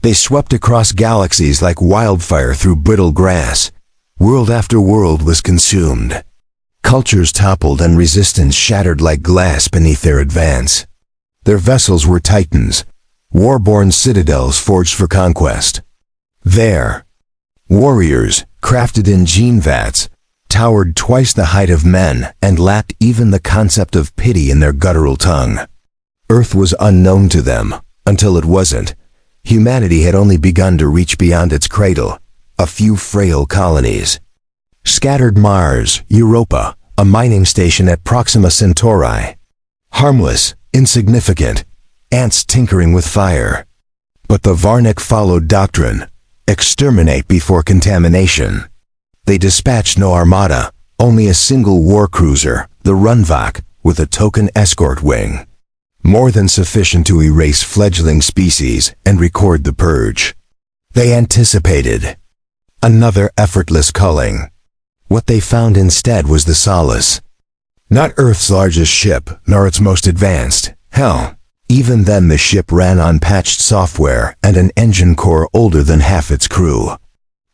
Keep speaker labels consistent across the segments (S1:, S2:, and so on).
S1: They swept across galaxies like wildfire through brittle grass. World after world was consumed. Cultures toppled and resistance shattered like glass beneath their advance. Their vessels were titans, war-born citadels forged for conquest. There, warriors, crafted in gene vats, towered twice the height of men and lacked even the concept of pity in their guttural tongue. Earth was unknown to them, until it wasn't. Humanity had only begun to reach beyond its cradle, a few frail colonies. Scattered Mars, Europa, a mining station at Proxima Centauri. Harmless, insignificant, ants tinkering with fire. But the Varnick followed doctrine: exterminate before contamination. They dispatched no armada, only a single war cruiser, the Varnick, with a token escort wing. More than sufficient to erase fledgling species and record the purge. They anticipated another effortless culling. What they found instead was the Solace. Not Earth's largest ship, nor its most advanced. Hell, even then the ship ran on patched software and an engine core older than half its crew.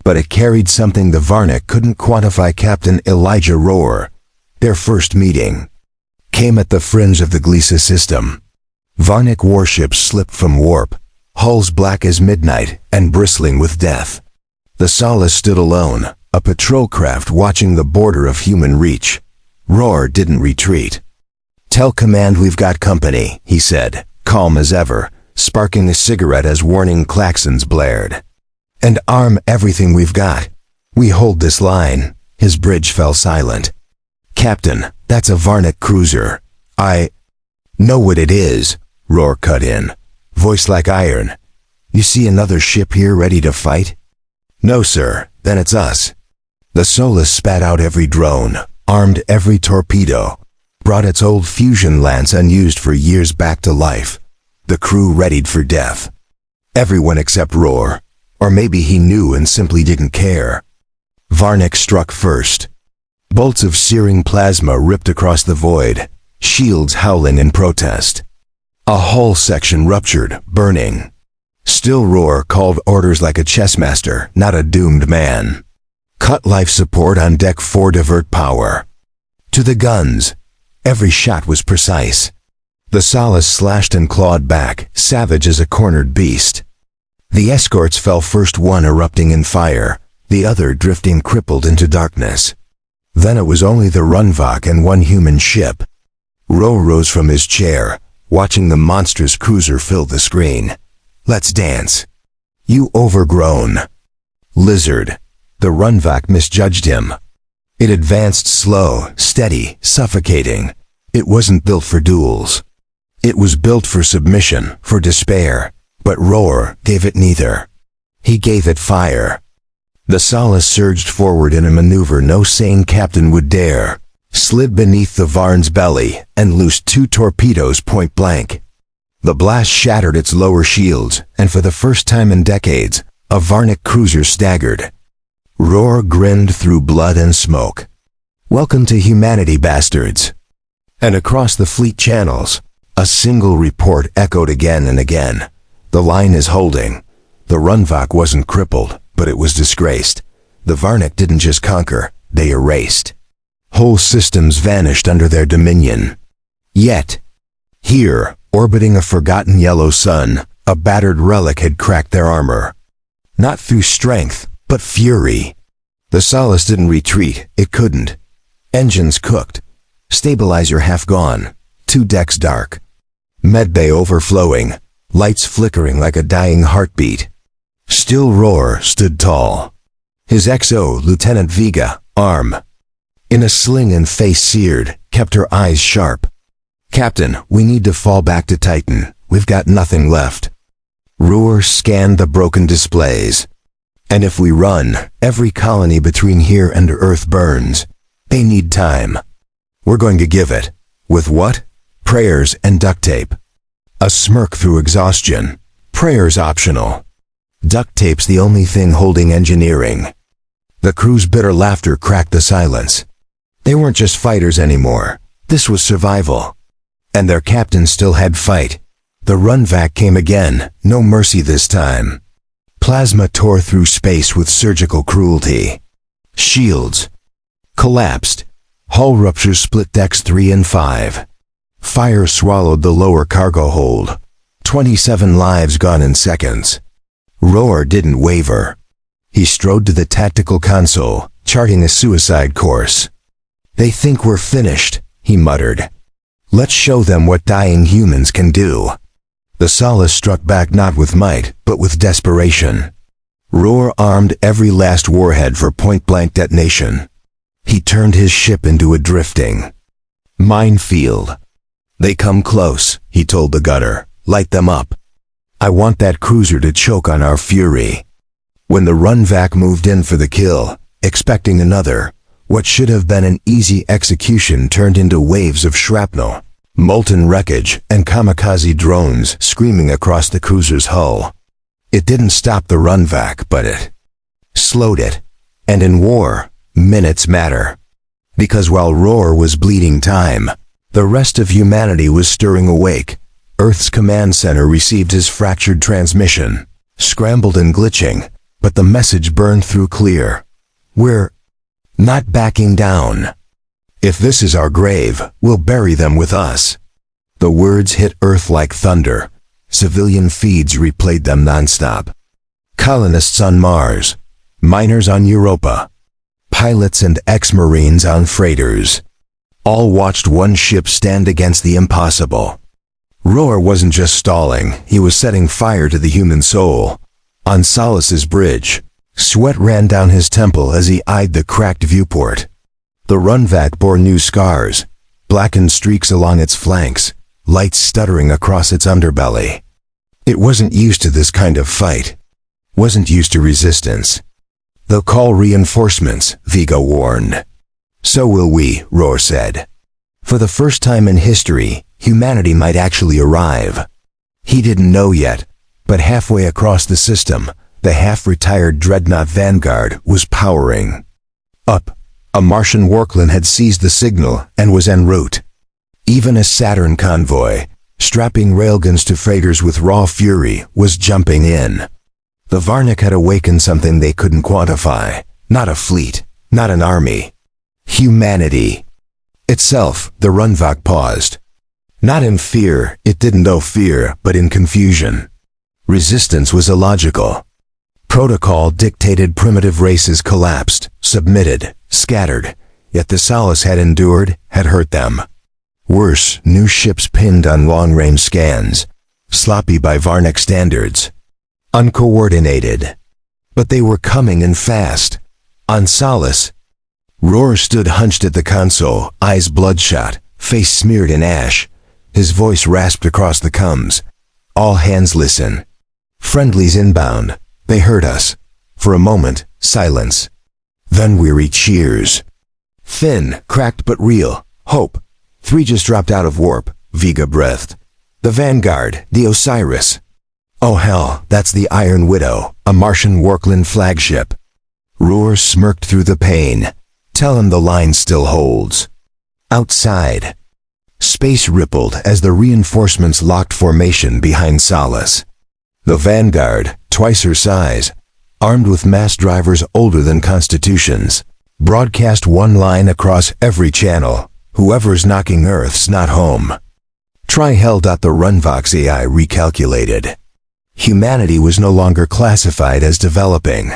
S1: But it carried something the Varnick couldn't quantify. Captain Elijah Rohr. Their first meeting came at the fringe of the Gliese system. Varnick warships slipped from warp, hulls black as midnight and bristling with death. The Solace stood alone, a patrol craft watching the border of human reach. Rohr didn't retreat. "Tell command we've got company," he said, calm as ever, sparking a cigarette as warning klaxons blared. "And arm everything we've got. We hold this line." His bridge fell silent. "Captain, that's a Varnick cruiser." "I know what it is," Rohr cut in, voice like iron. "You see another ship here ready to fight?" "No, sir." "Then it's us." The Solace spat out every drone, armed every torpedo, brought its old fusion lance unused for years back to life. The crew readied for death. Everyone except Rohr. Or maybe he knew and simply didn't care. Varnick struck first. Bolts of searing plasma ripped across the void, shields howling in protest. A hull section ruptured, burning. Still Rohr called orders like a chessmaster, not a doomed man. Cut life support on deck 4, divert power. To the guns. Every shot was precise. The Solace slashed and clawed back, savage as a cornered beast. The escorts fell first, one erupting in fire, the other drifting crippled into darkness. Then it was only the Varnick and one human ship. Rohr rose from his chair, watching the monstrous cruiser fill the screen. "Let's dance." "You overgrown lizard." The Varnick misjudged him. It advanced slow, steady, suffocating. It wasn't built for duels. It was built for submission, for despair. But Rohr gave it neither. He gave it fire. The Solace surged forward in a maneuver no sane captain would dare, slid beneath the Varn's belly, and loosed 2 torpedoes point blank. The blast shattered its lower shields, and for the first time in decades, a Varnick cruiser staggered. Rohr grinned through blood and smoke. "Welcome to humanity, bastards." And across the fleet channels, a single report echoed again and again. "The line is holding." The Varnick wasn't crippled, but it was disgraced. The Varnick didn't just conquer, they erased. Whole systems vanished under their dominion. Yet, here, orbiting a forgotten yellow sun, a battered relic had cracked their armor. Not through strength, but fury. The Solace didn't retreat, it couldn't. Engines cooked. Stabilizer half gone. 2 decks dark. Medbay overflowing. Lights flickering like a dying heartbeat. Still Rohr stood tall. His XO, Lieutenant Vega, arm in a sling and face seared, kept her eyes sharp. "Captain, we need to fall back to Titan. We've got nothing left." Rohr scanned the broken displays. "And if we run, every colony between here and Earth burns. They need time. We're going to give it. With what? Prayers and duct tape." A smirk through exhaustion. "Prayers optional. Duct tape's the only thing holding engineering." The crew's bitter laughter cracked the silence. They weren't just fighters anymore. This was survival. And their captain still had fight. The Varnick came again, no mercy this time. Plasma tore through space with surgical cruelty. Shields collapsed. Hull ruptures split decks 3 and 5. Fire swallowed the lower cargo hold. 27 lives gone in seconds. Roar didn't waver. He strode to the tactical console, charting a suicide course. "They think we're finished," he muttered. "Let's show them what dying humans can do." The Solace struck back not with might, but with desperation. Roar armed every last warhead for point-blank detonation. He turned his ship into a drifting minefield. "They come close," he told the gunner. "Light them up. I want that cruiser to choke on our fury." When the Runvac moved in for the kill, expecting another, what should have been an easy execution turned into waves of shrapnel, molten wreckage, and kamikaze drones screaming across the cruiser's hull. It didn't stop the Runvac, but it slowed it. And in war, minutes matter. Because while Roar was bleeding time, the rest of humanity was stirring awake. Earth's command center received his fractured transmission, scrambled and glitching, but the message burned through clear. "We're not backing down. If this is our grave, we'll bury them with us." The words hit Earth like thunder. Civilian feeds replayed them nonstop. Colonists on Mars, miners on Europa, pilots and ex-Marines on freighters, all watched one ship stand against the impossible. Roar wasn't just stalling, he was setting fire to the human soul. On Solace's bridge, sweat ran down his temple as he eyed the cracked viewport. The Runvac bore new scars, blackened streaks along its flanks, lights stuttering across its underbelly. It wasn't used to this kind of fight, wasn't used to resistance. "They'll call reinforcements," Vega warned. "So will we," Roar said. For the first time in history, humanity might actually arrive. He didn't know yet, but halfway across the system, the half-retired dreadnought Vanguard was powering up. A Martian Workland had seized the signal and was en route. Even a Saturn convoy, strapping railguns to freighters with raw fury, was jumping in. The Varnick had awakened something they couldn't quantify. Not a fleet, not an army. Humanity itself. The Runvac paused. Not in fear, it didn't know fear, but in confusion. Resistance was illogical. Protocol dictated primitive races collapsed, submitted, scattered, yet the Solace had endured, had hurt them. Worse, new ships pinned on long-range scans, sloppy by Varnick standards, uncoordinated. But they were coming and fast. On Solace, Roar stood hunched at the console, eyes bloodshot, face smeared in ash. His voice rasped across the comms. "All hands listen. Friendlies inbound. They heard us." For a moment, silence. Then weary cheers. Thin, cracked but real. "Hope. 3 just dropped out of warp," Vega breathed. "The Vanguard, the Osiris." "Oh hell, that's the Iron Widow, a Martian Workland flagship." Roar smirked through the pain. "Tell him the line still holds." Outside, space rippled as the reinforcements locked formation behind Solace. The Vanguard, twice her size, armed with mass drivers older than constitutions, broadcast one line across every channel: "Whoever's knocking Earth's not home." Try hell. The Runvac's AI recalculated. Humanity was no longer classified as developing.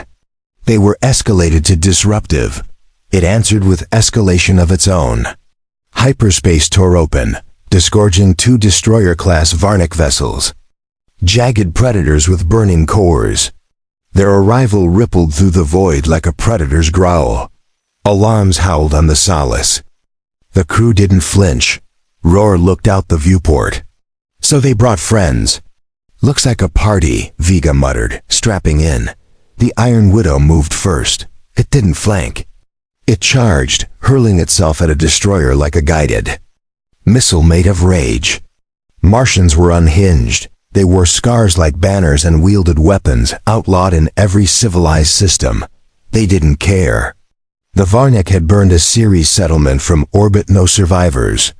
S1: They were escalated to disruptive. It answered with escalation of its own. Hyperspace tore open, disgorging 2 destroyer-class Varnick vessels. Jagged predators with burning cores. Their arrival rippled through the void like a predator's growl. Alarms howled on the Solace. The crew didn't flinch. Roar looked out the viewport. "So they brought friends." "Looks like a party," Vega muttered, strapping in. The Iron Widow moved first. It didn't flank. It charged, hurling itself at a destroyer like a guided missile made of rage. Martians were unhinged. They wore scars like banners and wielded weapons outlawed in every civilized system. They didn't care. The Varnick had burned a Ceres settlement from orbit. No survivors.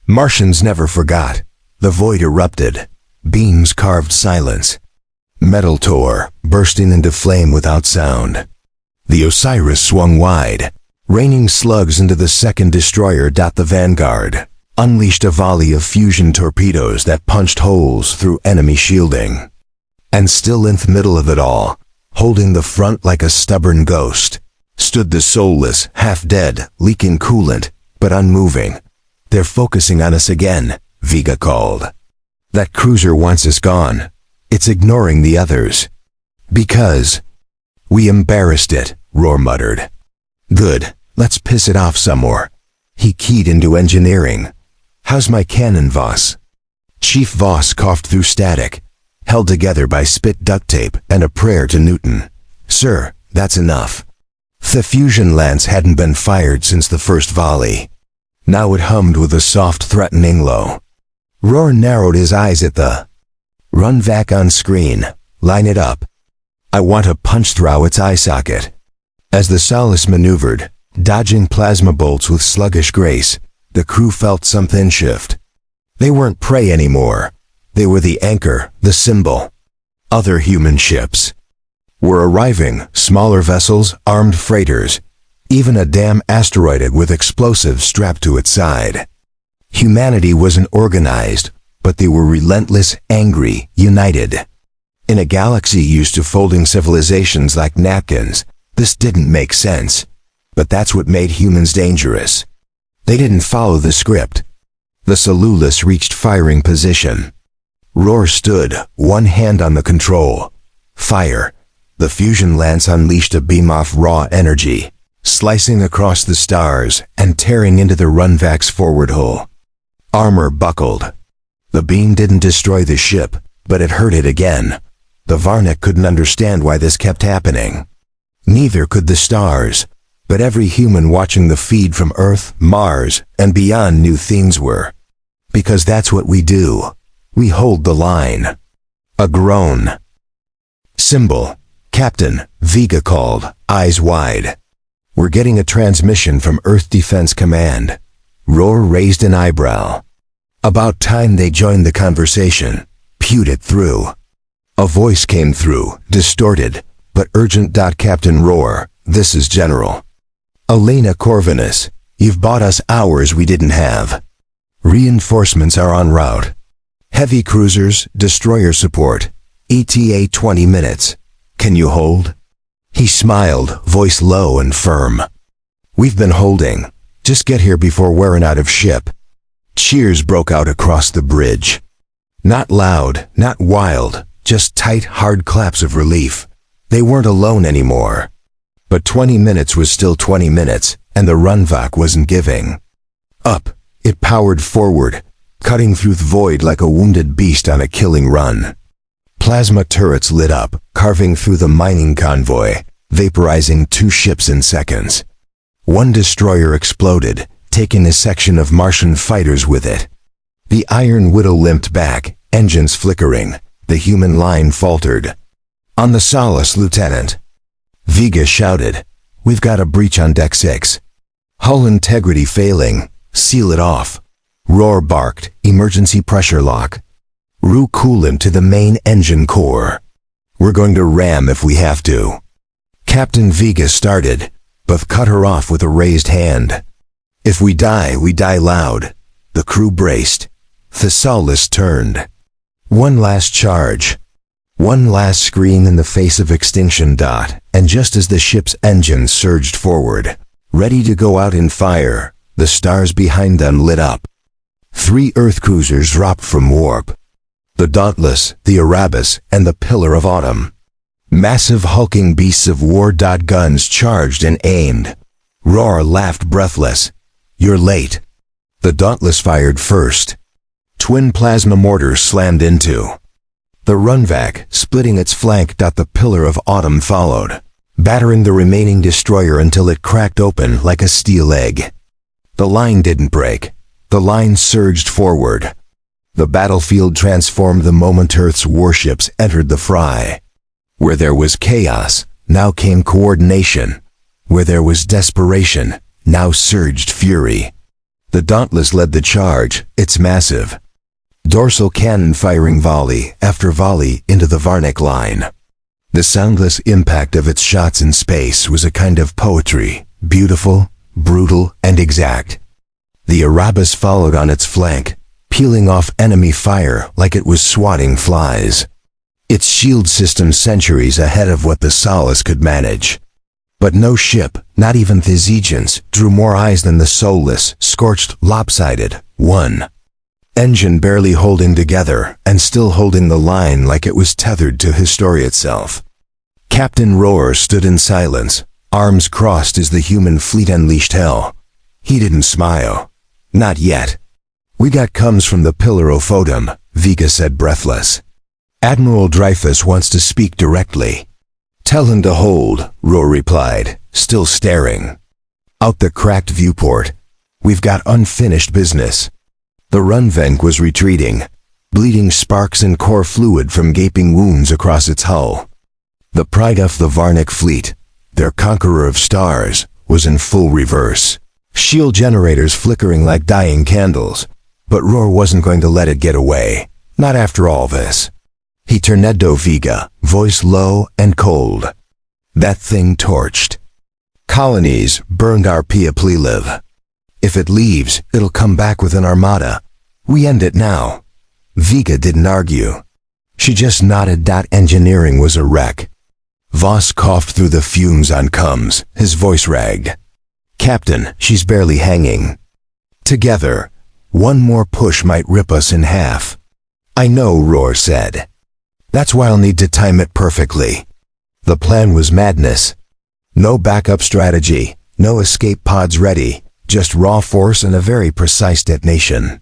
S1: Martians never forgot. The void erupted. Beams carved silence. Metal tore, bursting into flame without sound. The Osiris swung wide, raining slugs into the second destroyer. The Vanguard unleashed a volley of fusion torpedoes that punched holes through enemy shielding. And still in the middle of it all, holding the front like a stubborn ghost, stood the soulless, half-dead, leaking coolant, but unmoving. "They're focusing on us again," Vega called. "That cruiser wants us gone. It's ignoring the others." "Because we embarrassed it," Roar muttered. "Good, let's piss it off some more." He keyed into engineering. "How's my cannon, Voss?" Chief Voss coughed through static, held together by spit duct tape and a prayer to Newton. "Sir, that's enough." The fusion lance hadn't been fired since the first volley. Now it hummed with a soft, threatening low. Roar narrowed his eyes at the "Run vac on screen. Line it up. I want to punch through its eye socket." As the Solace maneuvered, dodging plasma bolts with sluggish grace, the crew felt something shift. They weren't prey anymore. They were the anchor, the symbol. Other human ships were arriving, smaller vessels, armed freighters, even a damn asteroid with explosives strapped to its side. Humanity wasn't organized, but they were relentless, angry, united. In a galaxy used to folding civilizations like napkins, this didn't make sense. But that's what made humans dangerous. They didn't follow the script. The Solulus reached firing position. Roar stood, one hand on the control. Fire. The fusion lance unleashed a beam of raw energy, slicing across the stars and tearing into the Runvac's forward hull. Armor buckled. The beam didn't destroy the ship, but it hurt it again. The Varnick couldn't understand why this kept happening. Neither could the stars, but every human watching the feed from Earth, Mars, and beyond knew things were. Because that's what we do. We hold the line. A groan. "Symbol, Captain," Vega called, eyes wide. "We're getting a transmission from Earth Defense Command." Roar raised an eyebrow. About time they joined the conversation, pewed it through. A voice came through, distorted, but urgent. "Captain Roar, this is General Elena Corvinus. You've bought us hours we didn't have. Reinforcements are en route. Heavy cruisers, destroyer support. ETA 20 minutes. Can you hold?" He smiled, voice low and firm. "We've been holding. Just get here before wearing out of ship." Cheers broke out across the bridge. Not loud, not wild, just tight, hard claps of relief. They weren't alone anymore. But 20 minutes was still 20 minutes, and the Runvac wasn't giving up. It powered forward, cutting through the void like a wounded beast on a killing run. Plasma turrets lit up, carving through the mining convoy, vaporizing 2 ships in seconds. One destroyer exploded, taking a section of Martian fighters with it. The Iron Widow limped back, engines flickering. The human line faltered. "On the Solace, Lieutenant," Vega shouted. "We've got a breach on Deck 6. Hull integrity failing. Seal it off." Roar barked, "Emergency pressure lock. Roux coolant to the main engine core. We're going to ram if we have to." Captain Vega started, but cut her off with a raised hand. "If we die loud." The crew braced. The Solace turned. One last charge. One last scream in the face of extinction. And just as the ship's engine surged forward, ready to go out in fire, the stars behind them lit up. 3 Earth cruisers dropped from warp. The Dauntless, the Erebus, and the Pillar of Autumn. Massive hulking beasts of war. Guns charged and aimed. Roar laughed breathless. "You're late." The Dauntless fired first. Twin plasma mortars slammed into the Runvac, splitting its flank. The Pillar of Autumn followed, battering the remaining destroyer until it cracked open like a steel egg. The line didn't break. The line surged forward. The battlefield transformed the moment Earth's warships entered the fray. Where there was chaos, now came coordination. Where there was desperation, now surged fury. The Dauntless led the charge, its massive dorsal cannon firing volley after volley into the Varnick line. The soundless impact of its shots in space was a kind of poetry, beautiful, brutal, and exact. The Erebus followed on its flank, peeling off enemy fire like it was swatting flies. Its shield system centuries ahead of what the Solace could manage. But no ship, not even Theseians, drew more eyes than the soulless, scorched, lopsided one. Engine barely holding together, and still holding the line like it was tethered to history itself. Captain Rohr stood in silence, arms crossed as the human fleet unleashed hell. He didn't smile. Not yet. "We got coms from the Pillar of Odom," Vega said breathless. "Admiral Dreyfus wants to speak directly." "Tell him to hold," Rohr replied, still staring. Out the cracked viewport, "We've got unfinished business." The Runvenk was retreating, bleeding sparks and core fluid from gaping wounds across its hull. The pride of the Varnick fleet, their conqueror of stars, was in full reverse. Shield generators flickering like dying candles, but Rohr wasn't going to let it get away, not after all this. He turned to Vega, voice low and cold. "That thing torched. Colonies burned our Piopliliv. If it leaves, it'll come back with an armada. We end it now." Vega didn't argue. She just nodded. Engineering was a wreck. Voss coughed through the fumes on coms, his voice ragged. "Captain, she's barely hanging. Together, one more push might rip us in half." "I know," Rohr said. "That's why I'll need to time it perfectly." The plan was madness. No backup strategy, no escape pods ready, just raw force and a very precise detonation.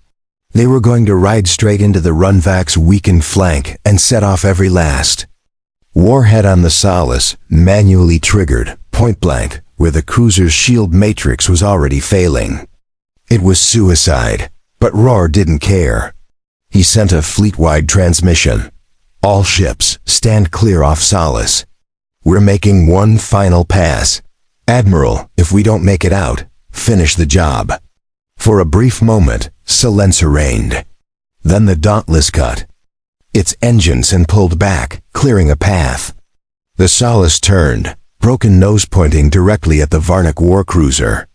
S1: They were going to ride straight into the Runvak's weakened flank and set off every last. Warhead on the Solace, manually triggered, point blank, where the cruiser's shield matrix was already failing. It was suicide, but Rohr didn't care. He sent a fleet-wide transmission. "All ships, stand clear off Solace. We're making one final pass. Admiral, if we don't make it out, finish the job." For a brief moment, silence reigned. Then the Dauntless cut its engines and pulled back, clearing a path. The Solace turned, broken nose pointing directly at the Varnick warcruiser.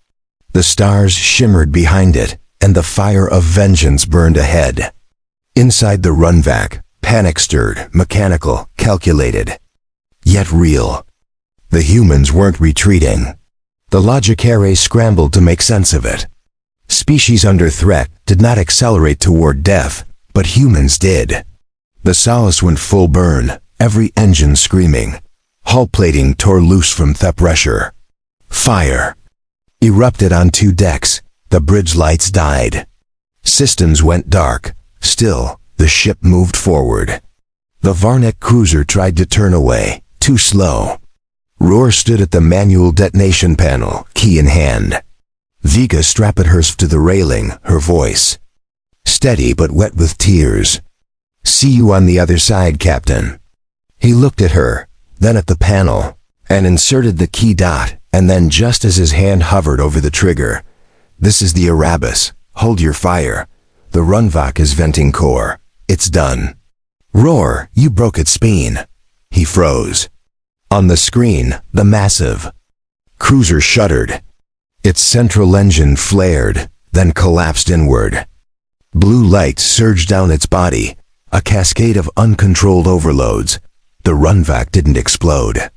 S1: The stars shimmered behind it, and the fire of vengeance burned ahead. Inside the Runvak, panic stirred, mechanical, calculated, yet real. The humans weren't retreating. The Logicare scrambled to make sense of it. Species under threat did not accelerate toward death, but humans did. The Solace went full burn, every engine screaming. Hull plating tore loose from the pressure. Fire erupted on 2 decks. The bridge lights died. Systems went dark. Still, the ship moved forward. The Varnick cruiser tried to turn away, too slow. Rohr stood at the manual detonation panel, key in hand. Vega strapped hers to the railing, her voice steady but wet with tears. "See you on the other side, Captain." He looked at her, then at the panel, and inserted the key dot, and then just as his hand hovered over the trigger, "This is the Erebus. Hold your fire. The Runvak is venting core. It's done." "Rohr, you broke its spine." He froze. On the screen, the massive cruiser shuddered. Its central engine flared, then collapsed inward. Blue light surged down its body, a cascade of uncontrolled overloads. The Runvak didn't explode.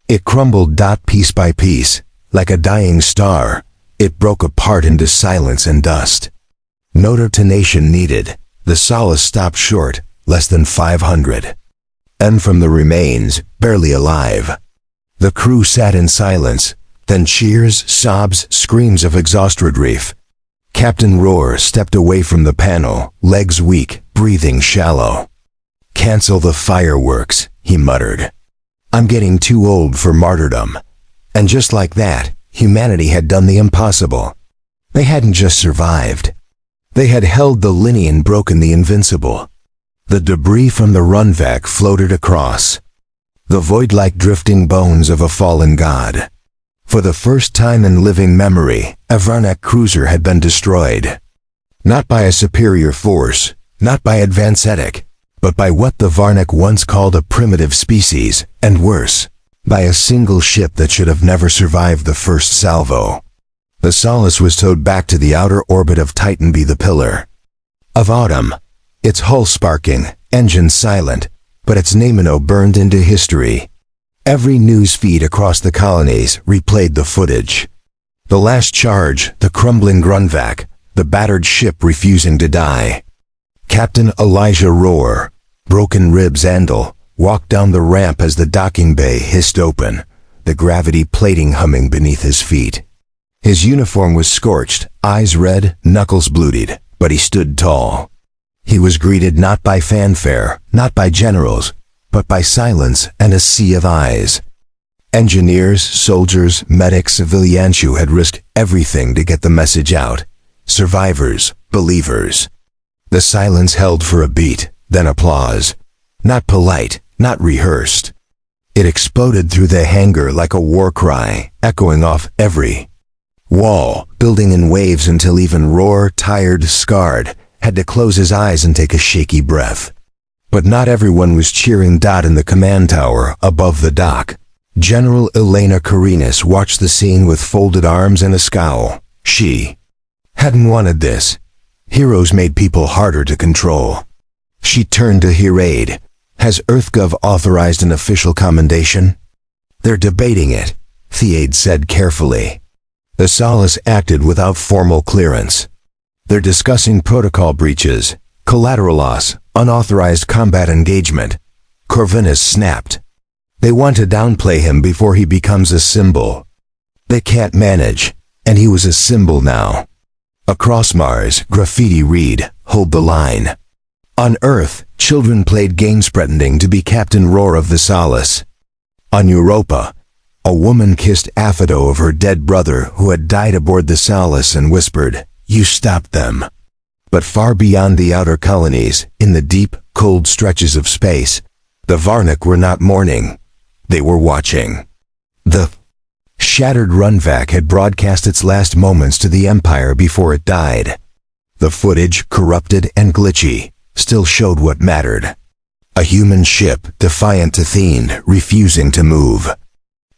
S1: It crumbled piece by piece, like a dying star. It broke apart into silence and dust. No detonation needed. The Solace stopped short, less than 500. And from the remains, barely alive. The crew sat in silence, then cheers, sobs, screams of exhaust relief. Captain Rohr stepped away from the panel, legs weak, breathing shallow. "Cancel the fireworks," he muttered. "I'm getting too old for martyrdom." And just like that, humanity had done the impossible. They hadn't just survived. They had held the linear and broken the invincible. The debris from the Runvak floated across, the void-like drifting bones of a fallen god. For the first time in living memory, a Varnick cruiser had been destroyed. Not by a superior force, not by advanced ethic, but by what the Varnick once called a primitive species, and worse, by a single ship that should have never survived the first salvo. The Solace was towed back to the outer orbit of Titan B, the pillar of autumn, its hull sparking, engines silent, but its Namino burned into history. Every news feed across the colonies replayed the footage. The last charge, the crumbling Grunvac, the battered ship refusing to die. Captain Elijah Rohr, broken ribs Andal, walked down the ramp as the docking bay hissed open, the gravity plating humming beneath his feet. His uniform was scorched, eyes red, knuckles bloodied, but he stood tall. He was greeted not by fanfare, not by generals, but by silence and a sea of eyes. Engineers, soldiers, medics, civilians who had risked everything to get the message out. Survivors, believers. The silence held for a beat, then applause. Not polite, not rehearsed. It exploded through the hangar like a war cry, echoing off every wall, building in waves until even Rohr, tired, scarred, had to close his eyes and take a shaky breath. But not everyone was cheering. In the command tower above the dock, General Elena Karinas watched the scene with folded arms and a scowl. She hadn't wanted this. Heroes made people harder to control. She turned to Hiraid. Has EarthGov authorized an official commendation? They're debating it, Theaid said carefully. The Solace acted without formal clearance. They're discussing protocol breaches, collateral loss, unauthorized combat engagement. Corvinus snapped. They want to downplay him before he becomes a symbol. They can't manage, and he was a symbol now. Across Mars, graffiti read, "Hold the line." On Earth, children played games pretending to be Captain Rohr of the Solace. On Europa, a woman kissed Aphodo of her dead brother who had died aboard the Solace and whispered, "You stopped them." But far beyond the outer colonies, in the deep, cold stretches of space, the Varnick were not mourning. They were watching. The shattered Grunvac had broadcast its last moments to the Empire before it died. The footage, corrupted and glitchy, still showed what mattered. A human ship, defiant to Thene, refusing to move.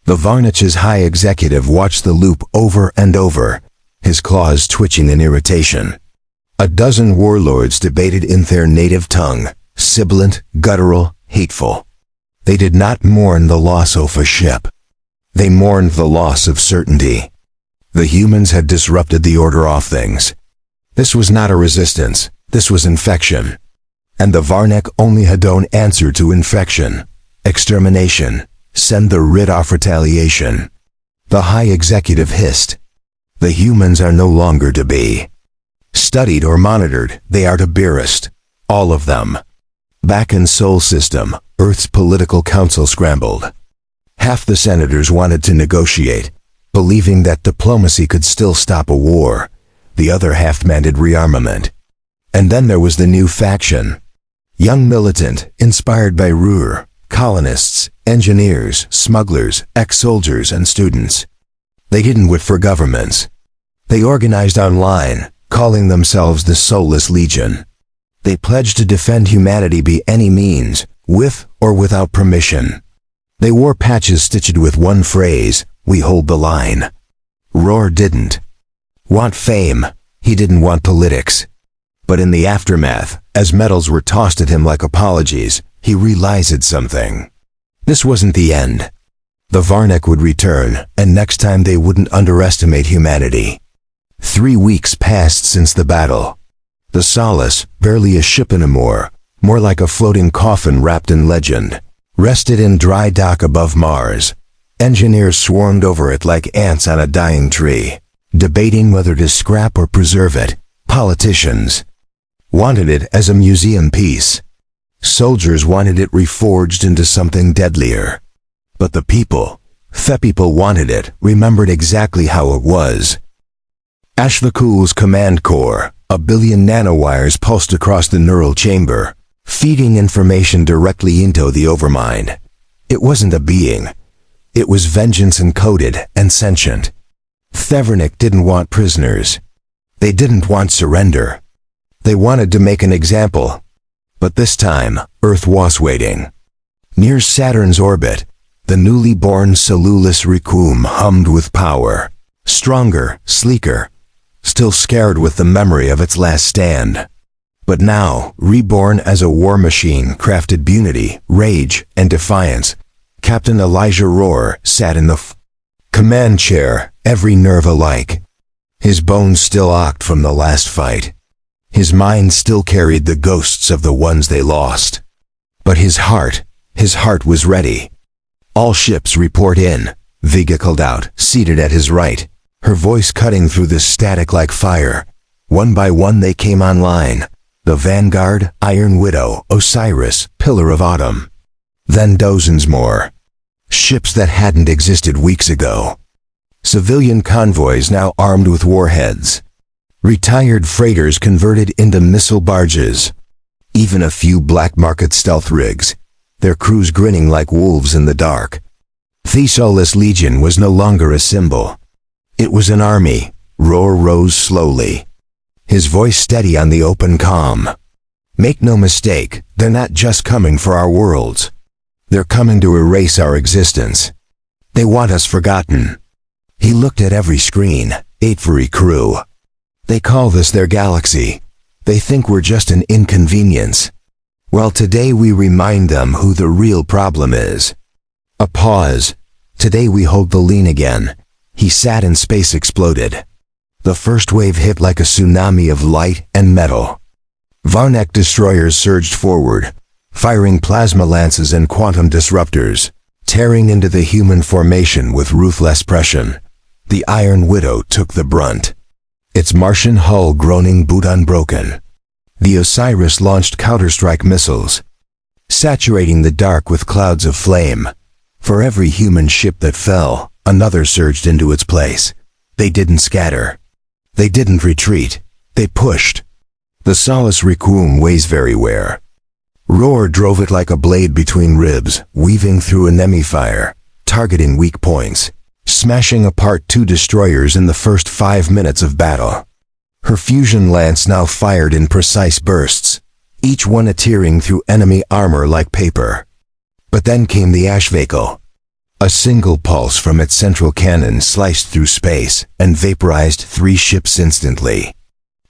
S1: The Varnich's high executive watched the loop over and over, his claws twitching in irritation. A dozen warlords debated in their native tongue, sibilant, guttural, hateful. They did not mourn the loss of a ship. They mourned the loss of certainty. The humans had disrupted the order of things. This was not a resistance, this was infection. And the Varnick only had one answer to infection: extermination. Send the writ of retaliation. The high executive hissed. The humans are no longer to be studied or monitored, they are to be erased. All of them. Back in Sol System, Earth's political council scrambled. Half the senators wanted to negotiate, believing that diplomacy could still stop a war. The other half demanded rearmament. And then there was the new faction. Young militant, inspired by Ruhr, colonists, engineers, smugglers, ex-soldiers, and students. They didn't wait for governments. They organized online, calling themselves the Soulless Legion. They pledged to defend humanity by any means, with or without permission. They wore patches stitched with one phrase, "We hold the line." Rohr didn't want fame, he didn't want politics. But in the aftermath, as medals were tossed at him like apologies, he realized something. This wasn't the end. The Varnick would return, and next time they wouldn't underestimate humanity. 3 weeks passed since the battle. The Solace, barely a ship anymore, more like a floating coffin wrapped in legend, rested in dry dock above Mars. Engineers swarmed over it like ants on a dying tree, debating whether to scrap or preserve it. Politicians wanted it as a museum piece. Soldiers wanted it reforged into something deadlier. But the people wanted it remembered exactly how it was. Ashvakul's command core, a billion nanowires pulsed across the neural chamber, feeding information directly into the overmind. It wasn't a being. It was vengeance encoded and sentient. Varnick didn't want prisoners. They didn't want surrender. They wanted to make an example. But this time, Earth was waiting. Near Saturn's orbit, the newly born Solulus Requiem hummed with power. Stronger, sleeker, still scared with the memory of its last stand. But now, reborn as a war machine crafted unity, rage, and defiance, Captain Elijah Rohr sat in the command chair, every nerve alike. His bones still ached from the last fight. His mind still carried the ghosts of the ones they lost. But his heart was ready. "All ships report in," Vega called out, seated at his right, her voice cutting through the static like fire. One by one they came online. The Vanguard, Iron Widow, Osiris, Pillar of Autumn. Then dozens more. Ships that hadn't existed weeks ago. Civilian convoys now armed with warheads. Retired freighters converted into missile barges. Even a few black market stealth rigs, their crews grinning like wolves in the dark. The Solus Legion was no longer a symbol. It was an army. Rohr rose slowly, his voice steady on the open calm. "Make no mistake, they're not just coming for our worlds. They're coming to erase our existence. They want us forgotten." He looked at every screen, 8 for each crew. "They call this their galaxy. They think we're just an inconvenience. Well, today we remind them who the real problem is." A pause. "Today we hold the lean again." He sat and space exploded. The first wave hit like a tsunami of light and metal. Varnick destroyers surged forward, firing plasma lances and quantum disruptors, tearing into the human formation with ruthless precision. The Iron Widow took the brunt, its Martian hull groaning boot unbroken. The Osiris launched counterstrike missiles, saturating the dark with clouds of flame. For every human ship that fell, another surged into its place. They didn't scatter. They didn't retreat. They pushed. The Solus Requiem weighs very where. Rohr drove it like a blade between ribs, weaving through enemy fire, targeting weak points, smashing apart 2 destroyers in the first 5 minutes of battle. Her fusion lance now fired in precise bursts, each one tearing through enemy armor like paper. But then came the Ashvakel. A single pulse from its central cannon sliced through space and vaporized 3 ships instantly.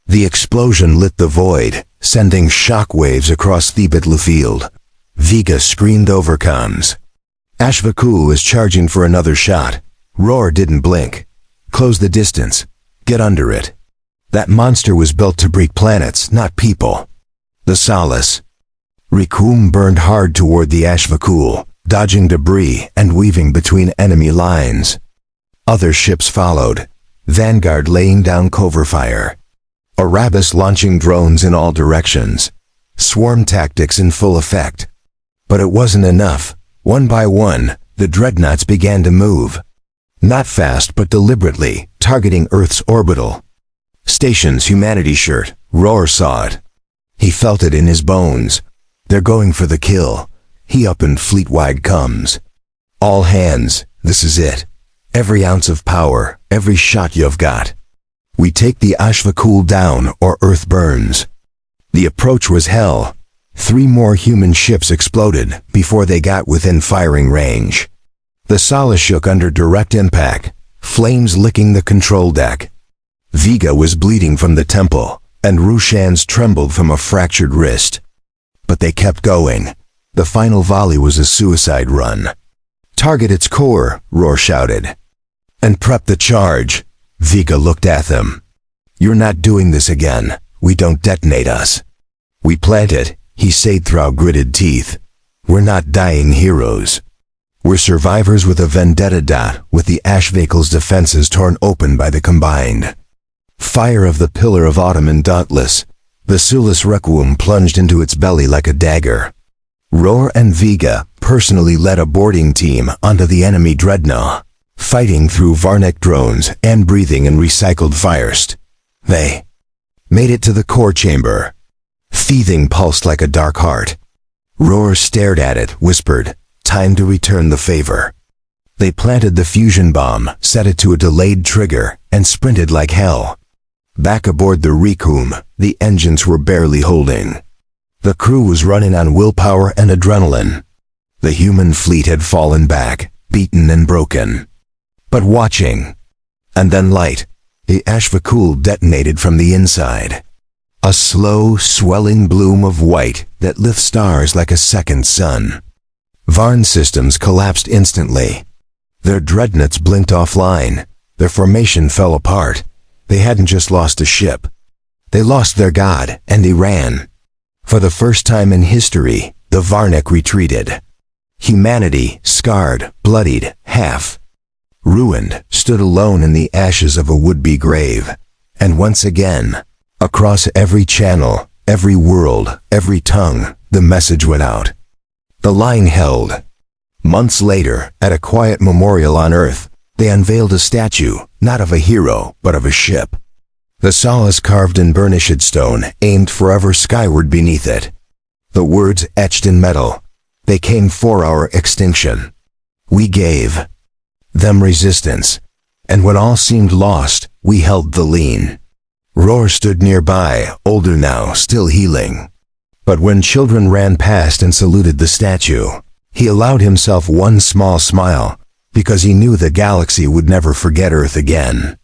S1: The explosion lit the void, sending shock waves across the battlefield. Vega screamed over comms. "Ashvakel is charging for another shot." Rohr didn't blink. "Close the distance. Get under it." That monster was built to break planets, not people. The Solus Requiem burned hard toward the Ashvakel, dodging debris and weaving between enemy lines. Other ships followed, Vanguard laying down cover fire, Erebus launching drones in all directions, swarm tactics in full effect. But it wasn't enough. One by one, the dreadnoughts began to move. Not fast but deliberately, targeting Earth's orbital station's humanity shirt. Rohr saw it. He felt it in his bones. They're going for the kill. He up and fleet-wide comes. "All hands, this is it. Every ounce of power, every shot you've got. We take the Ashvakel down or Earth burns." The approach was hell. 3 more human ships exploded before they got within firing range. The Solus shook under direct impact, flames licking the control deck. Vega was bleeding from the temple, and Rushan's trembled from a fractured wrist. But they kept going. The final volley was a suicide run. "Target its core," Rohr shouted. "And prep the charge." Vega looked at them. "You're not doing this again. We don't detonate us. We plant it," he said through gritted teeth. "We're not dying heroes. We're survivors with a vendetta. With the Ashvakel's defenses torn open by the combined fire of the Pillar of Autumn and Dauntless, the Solus Requiem plunged into its belly like a dagger. Rohr and Vega personally led a boarding team onto the enemy dreadnought, fighting through Varnick drones and breathing in recycled firest. They made it to the core chamber. Seething pulsed like a dark heart. Rohr stared at it, whispered, "Time to return the favor." They planted the fusion bomb, set it to a delayed trigger, and sprinted like hell. Back aboard the Requiem, the engines were barely holding. The crew was running on willpower and adrenaline. The human fleet had fallen back, beaten and broken. But watching. And then light. The Ashvakul detonated from the inside. A slow, swelling bloom of white that lit stars like a second sun. Varn systems collapsed instantly. Their dreadnoughts blinked offline. Their formation fell apart. They hadn't just lost a ship. They lost their god, and he ran. For the first time in history, the Varnick retreated. Humanity, scarred, bloodied, half ruined, stood alone in the ashes of a would-be grave. And once again, across every channel, every world, every tongue, the message went out. The line held. Months later, at a quiet memorial on Earth, they unveiled a statue, not of a hero, but of a ship. The solace carved in burnished stone, aimed forever skyward beneath it. The words etched in metal. They came for our extinction. We gave them resistance. And when all seemed lost, we held the lean. Roar stood nearby, older now, still healing. But when children ran past and saluted the statue, he allowed himself one small smile, because he knew the galaxy would never forget Earth again.